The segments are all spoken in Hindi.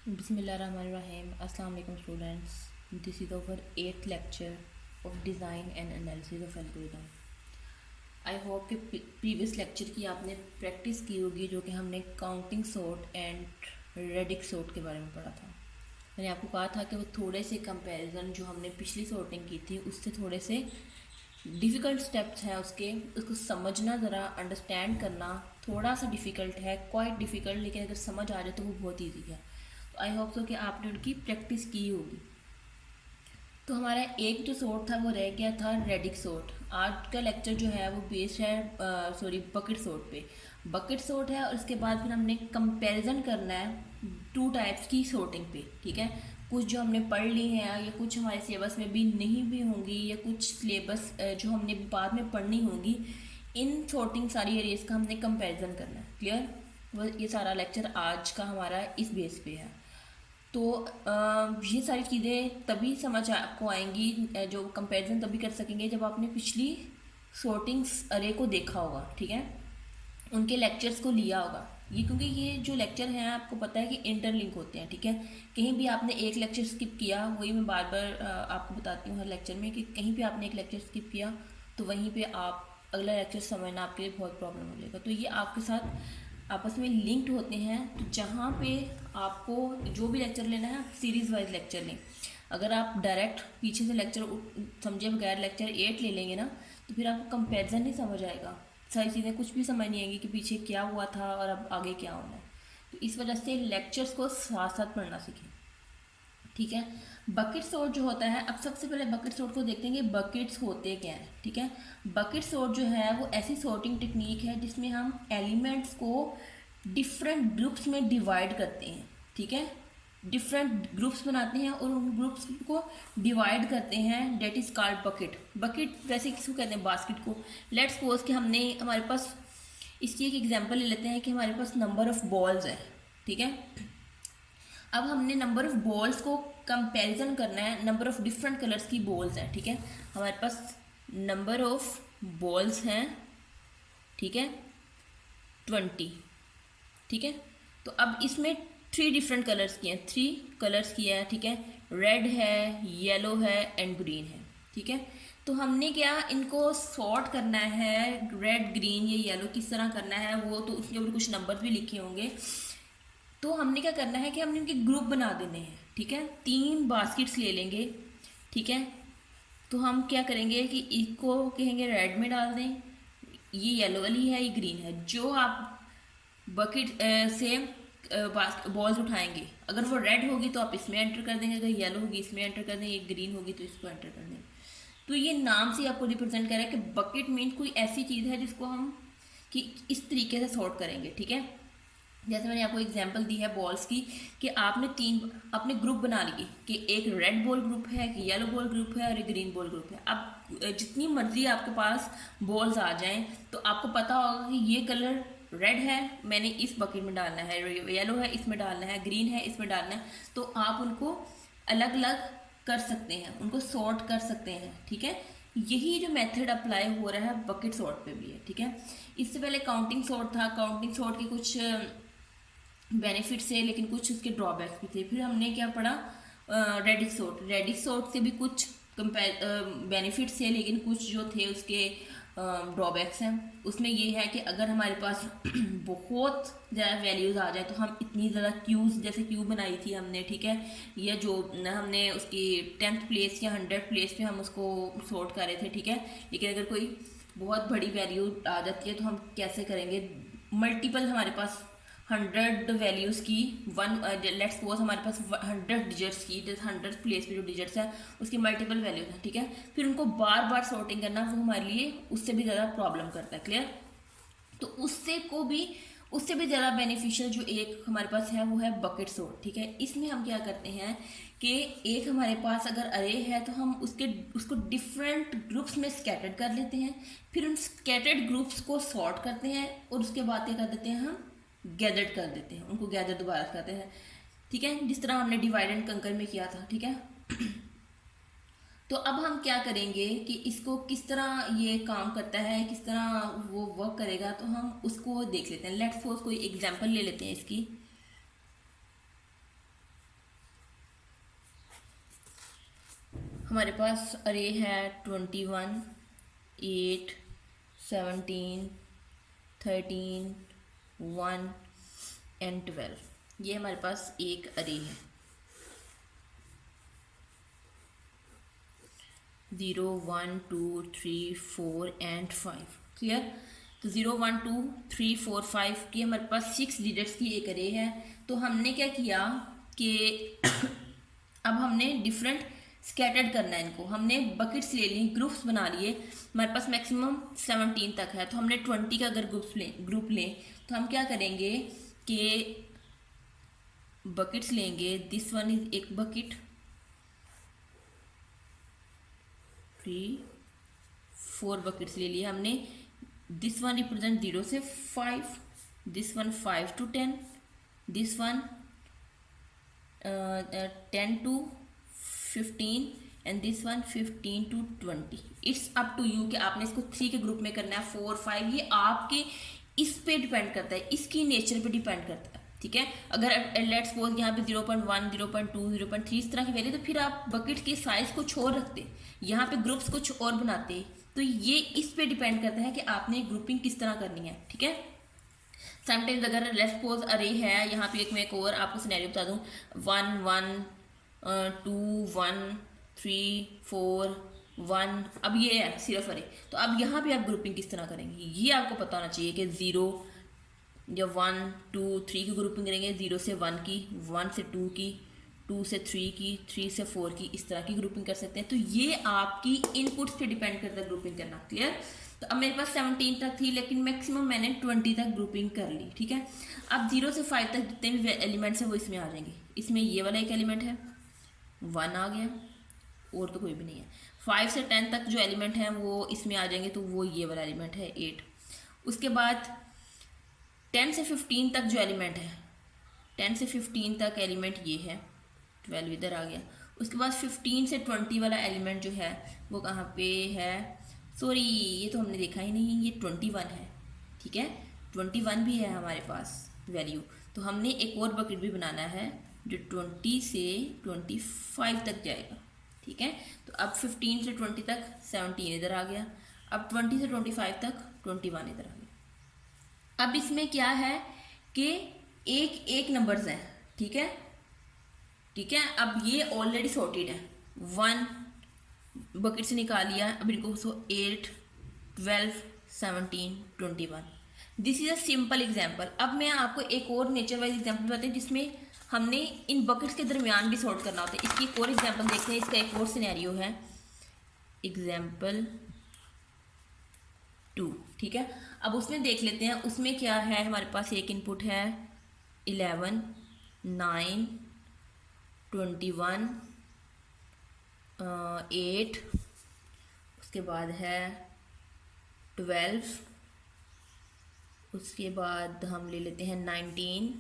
Bismillahirrahmanirrahim. Assalamu alaikum students. This is our 8th lecture of design and analysis of algorithm. I hope कि प्रीवियस लेक्चर की आपने प्रैक्टिस की होगी जो कि हमने काउंटिंग सॉर्ट एंड रेडिक सॉर्ट के बारे में पढ़ा था। मैंने आपको कहा था कि वो थोड़े से कंपैरिजन जो हमने पिछली सॉर्टिंग की थी उससे थोड़े से डिफ़िकल्ट स्टेप्स हैं उसको समझना, ज़रा अंडरस्टैंड करना थोड़ा सा डिफ़िकल्ट है, क्वाइट डिफ़िकल्ट, लेकिन अगर समझ आ जाए तो वो बहुत ईजी है। तो आई होप सो कि आपने उनकी प्रैक्टिस की होगी। तो हमारा एक जो सॉर्ट था वो रह गया था रेडिक सॉर्ट। आज का लेक्चर जो है वो बेस्ड है बकेट सॉर्ट पे। बकेट सॉर्ट है और उसके बाद फिर हमने कंपैरिजन करना है टू टाइप्स की सॉर्टिंग पे, ठीक है। कुछ जो हमने पढ़ ली हैं या कुछ हमारे सिलेबस में भी नहीं भी होंगी या कुछ सिलेबस जो हमने बाद में पढ़नी होंगी, इन सॉर्टिंग सारी एरियाज का हमने कंपैरिजन करना है। क्लियर? वो ये सारा लेक्चर आज का हमारा इस बेस पे है। तो ये सारी चीज़ें तभी समझ आपको आएंगी, जो कंपैरिजन तभी कर सकेंगे जब आपने पिछली सॉर्टिंग्स अरे को देखा होगा, ठीक है, उनके लेक्चर्स को लिया होगा। ये क्योंकि ये जो लेक्चर हैं आपको पता है कि इंटरलिंक होते हैं, ठीक है। कहीं भी आपने एक लेक्चर स्किप किया, वही मैं बार बार आपको बताती हूँ हर लेक्चर में कि कहीं भी आपने एक लेक्चर स्किप किया तो वहीं पे आप अगला लेक्चर समझना आपके लिए बहुत प्रॉब्लम हो जाएगा। तो ये आपके साथ आपस में लिंक्ड होते हैं। तो जहाँ पे आपको जो भी लेक्चर लेना है आप सीरीज़ वाइज लेक्चर लें। अगर आप डायरेक्ट पीछे से लेक्चर समझे बगैर लेक्चर 8 ले लेंगे ना, तो फिर आपको कंपैरिजन नहीं समझ आएगा, सारी चीज़ें कुछ भी समझ नहीं आएंगी कि पीछे क्या हुआ था और अब आगे क्या होना है। तो इस वजह से लेक्चर्स को साथ साथ पढ़ना सीखें, ठीक है। बकेट सॉर्ट जो होता है, अब सबसे पहले बकेट सॉर्ट को देखते हैं कि बकेट्स होते क्या हैं, ठीक है। बकेट सॉर्ट जो है वो ऐसी सॉर्टिंग टेक्निक है जिसमें हम एलिमेंट्स को डिफरेंट ग्रुप्स में डिवाइड करते हैं, ठीक है। डिफरेंट ग्रुप्स बनाते हैं और उन ग्रुप्स को डिवाइड करते हैं, that is called bucket. Bucket वैसे किसको कहते हैं? बास्केट को। लेट्स सपोज कि हमने हमारे पास इसकी एक एग्जांपल ले लेते हैं कि हमारे पास नंबर ऑफ बॉल्स है, ठीक है। अब हमने नंबर ऑफ बॉल्स को कंपैरिजन करना है, नंबर ऑफ डिफरेंट कलर्स की बॉल्स हैं, ठीक है। हमारे पास नंबर ऑफ बॉल्स हैं, ठीक है, 20, ठीक है। तो अब इसमें 3 डिफरेंट कलर्स की हैं, 3 कलर्स की है, ठीक है। रेड है, येलो है एंड ग्रीन है, ठीक है। तो हमने क्या इनको सॉर्ट करना है, रेड ग्रीन या येलो किस तरह करना है वो तो उसके ऊपर कुछ नंबर भी लिखे होंगे। तो हमने क्या करना है कि हमने इनके ग्रुप बना देने हैं, ठीक है। 3 बास्केट्स ले लेंगे, ठीक है। तो हम क्या करेंगे कि इसको कहेंगे रेड में डाल दें, ये येलो वाली है, ये ग्रीन है। जो आप बकेट से बॉल्स उठाएंगे, अगर वो रेड होगी तो आप इसमें एंटर कर देंगे, अगर येलो होगी इसमें एंटर कर देंगे, ग्रीन होगी तो इसको एंटर कर देंगे। तो ये नाम से आपको रिप्रेजेंट कर रहा है कि बकेट मीन कोई ऐसी चीज़ है जिसको हम कि इस तरीके से सॉर्ट करेंगे, ठीक है। जैसे मैंने आपको एग्जांपल दी है बॉल्स की कि आपने 3 अपने ग्रुप बना लिए कि एक रेड बॉल ग्रुप है, एक येलो बॉल ग्रुप है और एक ग्रीन बॉल ग्रुप है। अब जितनी मर्जी आपके पास बॉल्स आ जाएं तो आपको पता होगा कि ये कलर रेड है, मैंने इस बकेट में डालना है, येलो है इसमें डालना है, ग्रीन है इसमें डालना है। तो आप उनको अलग अलग कर सकते हैं, उनको सॉर्ट कर सकते हैं, ठीक है। यही जो मेथड अप्लाई हो रहा है बकेट सॉर्ट पे भी है, ठीक है। इससे पहले काउंटिंग सॉर्ट था, काउंटिंग सॉर्ट के कुछ बेनिफिट्स है लेकिन कुछ उसके ड्रॉबैक्स भी थे। फिर हमने क्या पढ़ा? रेडिक सोर्ट से भी कुछ बेनिफिट्स है लेकिन कुछ जो थे उसके ड्रॉबैक्स हैं। उसमें ये है कि अगर हमारे पास बहुत ज़्यादा वैल्यूज़ आ जाए तो हम इतनी ज़्यादा क्यूज़, जैसे क्यू बनाई थी हमने, ठीक है, या जो हमने उसकी 10th प्लेस या 100th प्लेस पे हम उसको सॉर्ट कर रहे थे, ठीक है। लेकिन अगर कोई बहुत बड़ी वैल्यू आ जाती है तो हम कैसे करेंगे? मल्टीपल हमारे पास 100 वैल्यूज़ की वन, लेट्स सपोज हमारे पास 100 डिजिट्स की, जैसे 100 प्लेस पे जो डिजिट्स है उसकी मल्टीपल वैल्यूज हैं, ठीक है। फिर उनको बार बार सॉर्टिंग करना वो हमारे लिए उससे भी ज़्यादा प्रॉब्लम करता है। क्लियर? तो उससे भी ज़्यादा बेनिफिशियल जो एक हमारे पास है वो है बकेट सॉर्ट, ठीक है। इसमें हम क्या करते हैं कि एक हमारे पास अगर अरे है तो हम उसको डिफरेंट ग्रुप्स में स्कैटर्ड कर लेते हैं, फिर उन स्कैटर्ड ग्रुप्स को सॉर्ट करते हैं और उसके बाद क्या कर देते हैं, हम गैदर्ड कर देते हैं, उनको गैदर दोबारा करते हैं, ठीक है, जिस तरह हमने डिवाइड एंड कंकर में किया था, ठीक है। तो अब हम क्या करेंगे कि इसको किस तरह ये काम करता है, किस तरह वो वर्क करेगा, तो हम उसको देख लेते हैं। लेट्स सपोज कोई एग्जांपल ले लेते हैं इसकी। हमारे पास अरे है 21, 8, 17, 13, 1 एंड 12। ये हमारे पास एक अरे है। 0, 1, 2, 3, 4 एंड 5। क्लियर। तो 0, 1, 2, 3, 4, 5 की हमारे पास 6 डिजिट्स की एक अरे है। तो हमने क्या किया कि अब हमने डिफरेंट स्कैटर्ड करना है इनको। हमने बकेट्स ले ली, ग्रुप्स बना लिए। हमारे पास मैक्सिमम 17 तक है, तो हमने 20 का अगर ग्रुप लें तो हम क्या करेंगे कि बकेट्स लेंगे। दिस वन इज एक बकेट, 3, 4 बकेट्स ले लिए हमने। दिस वन रिप्रेजेंट 0 से 5, this one 5 to 10, this one 10 to 15 and this one 15 to 20। It's up to you कि आपने इसको 3 के ग्रुप में करना है, 4, 5। ये आपके इस पे डिपेंड करता है, इसकी नेचर पे डिपेंड करता है। ठीक है। अगर लेट्स सपोज यहाँ पे 0.1, 0.2, 0.3 इस तरह की वैल्यू, तो फिर आप बकेट के साइज कुछ और रखते, यहाँ पे ग्रुप्स कुछ और बनाते। तो ये इस पे डिपेंड करता है कि आपने ग्रुपिंग किस तरह करनी है। ठीक है। समटाइम्स अगर लेट्स सपोज अरे है, यहाँ पे मैं एक और आपको सिनेरियो बता दूँ, 1, 1, 2, 1, 3, 4, 1। अब ये है सिर्फ अरे, तो अब यहाँ पे आप ग्रुपिंग किस तरह करेंगे ये आपको पता होना चाहिए कि 0 या 1, 2, 3 की ग्रुपिंग करेंगे, 0 से 1 की, 1 से 2 की, 2 से 3 की, 3 से 4 की, इस तरह की ग्रुपिंग कर सकते हैं। तो ये आपकी इनपुट्स पे डिपेंड करता है ग्रुपिंग करना। क्लियर। तो अब मेरे पास 17 तक थी, लेकिन मैक्सिमम मैंने 20 तक ग्रुपिंग कर ली। ठीक है। अब 0 से 5 तक जितने भी एलिमेंट्स हैं वो इसमें आ जाएंगे। इसमें ये वाला एक एलिमेंट है, 1 आ गया, और तो कोई भी नहीं है। 5 से 10 तक जो एलिमेंट हैं वो इसमें आ जाएंगे, तो वो ये वाला एलिमेंट है 8। उसके बाद 10 से 15 तक जो एलिमेंट है, 10 से 15 तक एलिमेंट ये है, 12 इधर आ गया। उसके बाद 15 से 20 वाला एलिमेंट जो है वो कहाँ पे है, सॉरी ये तो हमने देखा ही नहीं, ये 21 है। ठीक है। 21 भी है हमारे पास वैल्यू। तो हमने एक और बकेट भी बनाना है जो 20 से 25 तक जाएगा। ठीक है। तो अब 15 से 20 तक 17 इधर आ गया। अब 20 से 25 तक 21 इधर आ गया। अब इसमें क्या है कि एक एक नंबर्स हैं। ठीक है। ठीक है। अब ये ऑलरेडी सॉर्टेड है, 1 बकेट से निकाल लिया। अब इनको 8, 12, 17, 21। This is a simple example. अब मैं आपको एक और नेचर वाइज एग्जाम्पल बताती हूँ जिसमें हमने इन बकेट्स के दरमियान भी सॉर्ट करना होता है। इसकी एक और एग्जाम्पल देखते हैं। इसका एक और सिनेरियो है, एग्जाम्पल 2। ठीक है। अब उसमें देख लेते हैं, उसमें क्या है। हमारे पास एक इनपुट है 11, 9, 21, 8। उसके बाद है 12। उसके बाद हम ले लेते हैं 19,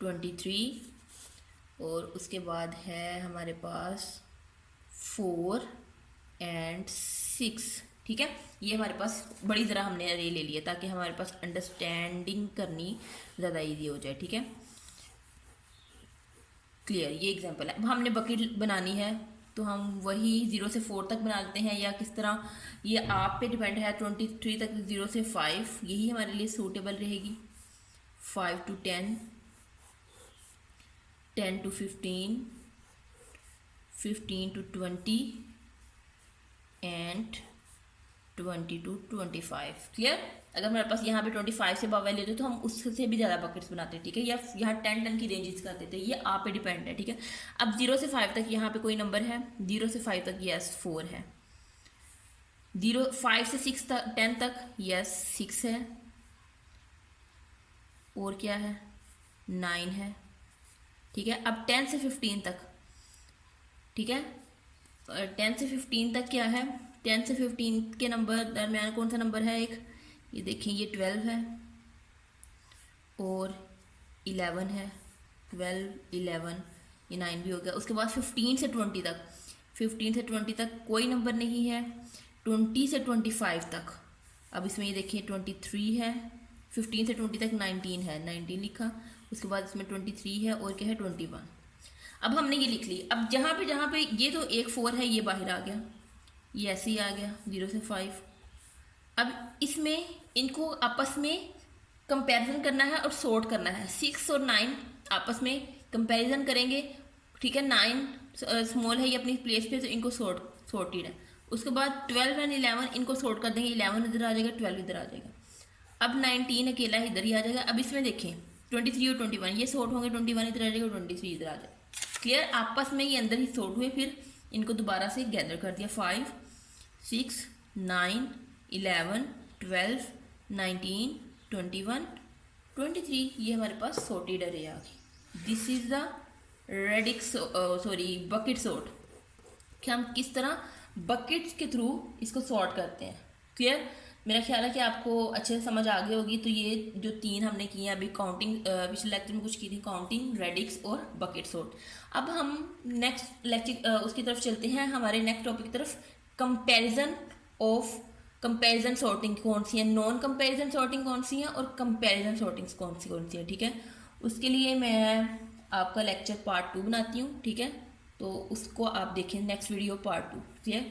23। और उसके बाद है हमारे पास 4 एंड 6। ठीक है। ये हमारे पास बड़ी ज़रा हमने अरे ले लिया ताकि हमारे पास अंडरस्टैंडिंग करनी ज़्यादा इजी हो जाए। ठीक है। क्लियर। ये एग्जांपल है। अब हमने बकेट बनानी है तो हम वही 0 से 4 तक बना लेते हैं, या किस तरह ये आप पे डिपेंड है। 23 तक 0 से 5 यही हमारे लिए सूटेबल रहेगी। 5 to 10, 10 to 15, 15 to 20 and 20 to 25। Clear. अगर हमारे पास यहाँ पे 25 से अबव वैल्यू होती है तो हम उससे भी ज़्यादा बकेट्स बनाते हैं। ठीक है। या यहाँ 10 की रेंजेस कर देते हैं। ये आप पे डिपेंड है। ठीक है। अब 0 से 5 तक यहाँ पे कोई नंबर है, 0 से 5 तक यस 4 है। 5 से 6 तक 10 तक यस 6 है। और क्या है, 9 है। ठीक है। अब 10 से 15 तक, ठीक है, 10 से 15 तक क्या है, 10 से 15 के नंबर दरमियान कौन सा नंबर है, एक ये देखिए ये 12 है और 11 है। 12, 11, ये 9 भी हो गया। उसके बाद 15 से 20 तक, 15 से 20 तक कोई नंबर नहीं है। 20 से 25 तक, अब इसमें ये देखिए 23 है। 15 से 20 तक 19 है, 19 लिखा। उसके बाद इसमें 23 है और क्या है 21। अब हमने ये लिख ली। अब जहाँ पे ये तो एक 4 है, ये बाहर आ गया, ये ऐसे ही आ गया 0 से 5। अब इसमें इनको आपस में कंपैरिजन करना है और सॉर्ट करना है। 6 और 9 आपस में कंपैरिजन करेंगे, ठीक है। 9 स्मॉल है ये अपनी प्लेस पे, तो इनको सॉर्टेड है। उसके बाद 12 एंड 11 इनको सॉर्ट कर देंगे, 11 इधर आ जाएगा, 12 इधर आ जाएगा। अब 19 अकेला इधर ही आ जाएगा। अब इसमें देखें 23 और 21 ये सॉर्ट होंगे, 21 इधर आ जाएगा, 23 इधर आ जाएगा। क्लियर, आपस में ये अंदर ही सॉर्ट हुए। फिर इनको दोबारा से गैदर कर दिया, 5 6 9 11 12 19 21 23, ये हमारे पास सॉर्टेड अरे आ गई। This is the radix bucket sort, कि हम किस तरह बकेट्स के थ्रू इसको सॉर्ट करते हैं। क्लियर, मेरा ख्याल है कि आपको अच्छे से समझ आ गई होगी। तो ये जो 3 हमने किए हैं अभी, काउंटिंग पिछले लेक्चर में कुछ की थी, काउंटिंग, रेडिक्स और बकेट सॉर्ट। अब हम नेक्स्ट लेक्चर उसकी तरफ चलते हैं, हमारे नेक्स्ट टॉपिक की तरफ, कंपैरिजन ऑफ कंपैरिजन सॉर्टिंग कौन सी है, नॉन कंपैरिजन सॉर्टिंग कौन सी है और कंपैरिजन सॉर्टिंग कौन सी है, ठीक है। उसके लिए मैं आपका लेक्चर पार्ट 2 बनाती हूँ, ठीक है। तो उसको आप देखें नेक्स्ट वीडियो पार्ट 2, ठीक है।